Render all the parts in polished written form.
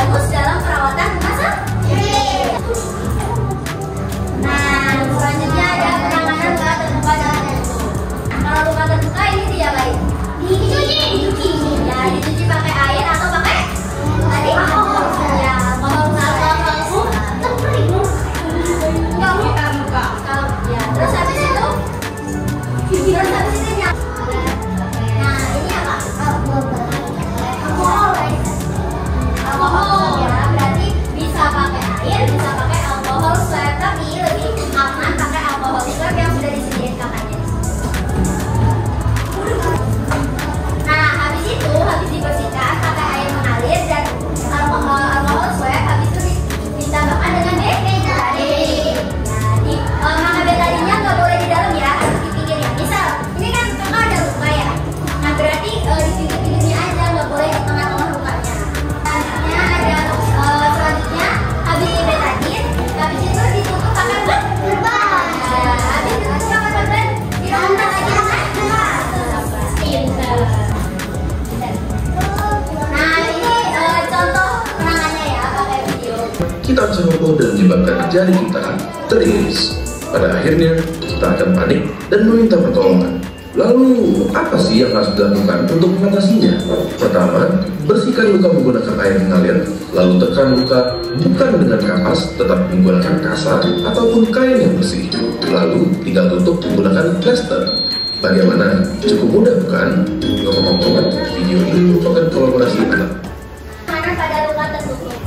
bagus dalam perawatan rumah sakit. Nah, selanjutnya ada penanganan luka terbuka dalam tubuh. Kalau luka terbuka ini tidak baik. Dicuci. Ya, dicuci pakai air atau pakai alkohol. Ya, alkohol. Ya, terus habis itu nah ini apa? Alkohol ya, berarti bisa pakai air, bisa pakai alkohol swab, tapi lebih aman pakai alkohol swab yang sudah disediakan kakaknya. Nah, habis dibersihkan pakai air mengalir dan alkohol swab, habis itu ditambahkan dengan betadine. Jadi maka betadine-nya nggak boleh di dalam ya, harus di pinggirnya. Misal ini kan kakak ada luka ya, nah berarti di pinggir-pinggirnya aja, nggak boleh di tengah-tengah lukanya. Selanjutnya ada habis di betadine, habis itu ditutup pakai perban. Habis ditutup pakai perban, direndam lagi dengan pinter. Nah ini contoh penanganannya ya, pakai video. Kita semua dan menyebabkan jari kita teriris. Pada akhirnya kita akan panik dan meminta pertolongan. Lalu apa sih yang harus dilakukan untuk mengatasinya? Pertama, bersihkan luka menggunakan air mengalir. Lalu tekan luka bukan dengan kapas, tetap menggunakan kasar ataupun kain yang bersih. Lalu tinggal tutup menggunakan plester. Bagaimana? Cukup mudah bukan? Ngomong-ngomong, video ini merupakan kolaborasi anak. Mana pada luka tertutup.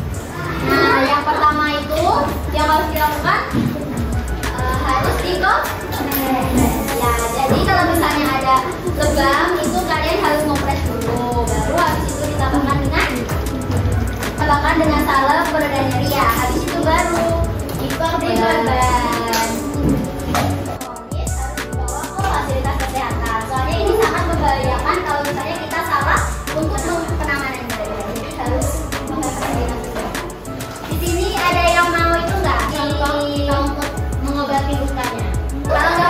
Nah, yang pertama itu yang harus dilakukan harus dikompres. Ya, jadi kalau misalnya ada lebam itu kalian harus kompres dulu. Baru habis itu ditambahkan dengan salep pereda nyeri ya. Habis itu baru dikorban. Harus dibawa ke fasilitas kesehatan. Soalnya ini sangat membahayakan kalau misalnya kita salah untuk penanganannya. Jadi harus memperhatikan. Di sini ada yang mau itu nggak? Untuk mengobati lukanya. Kalau nggak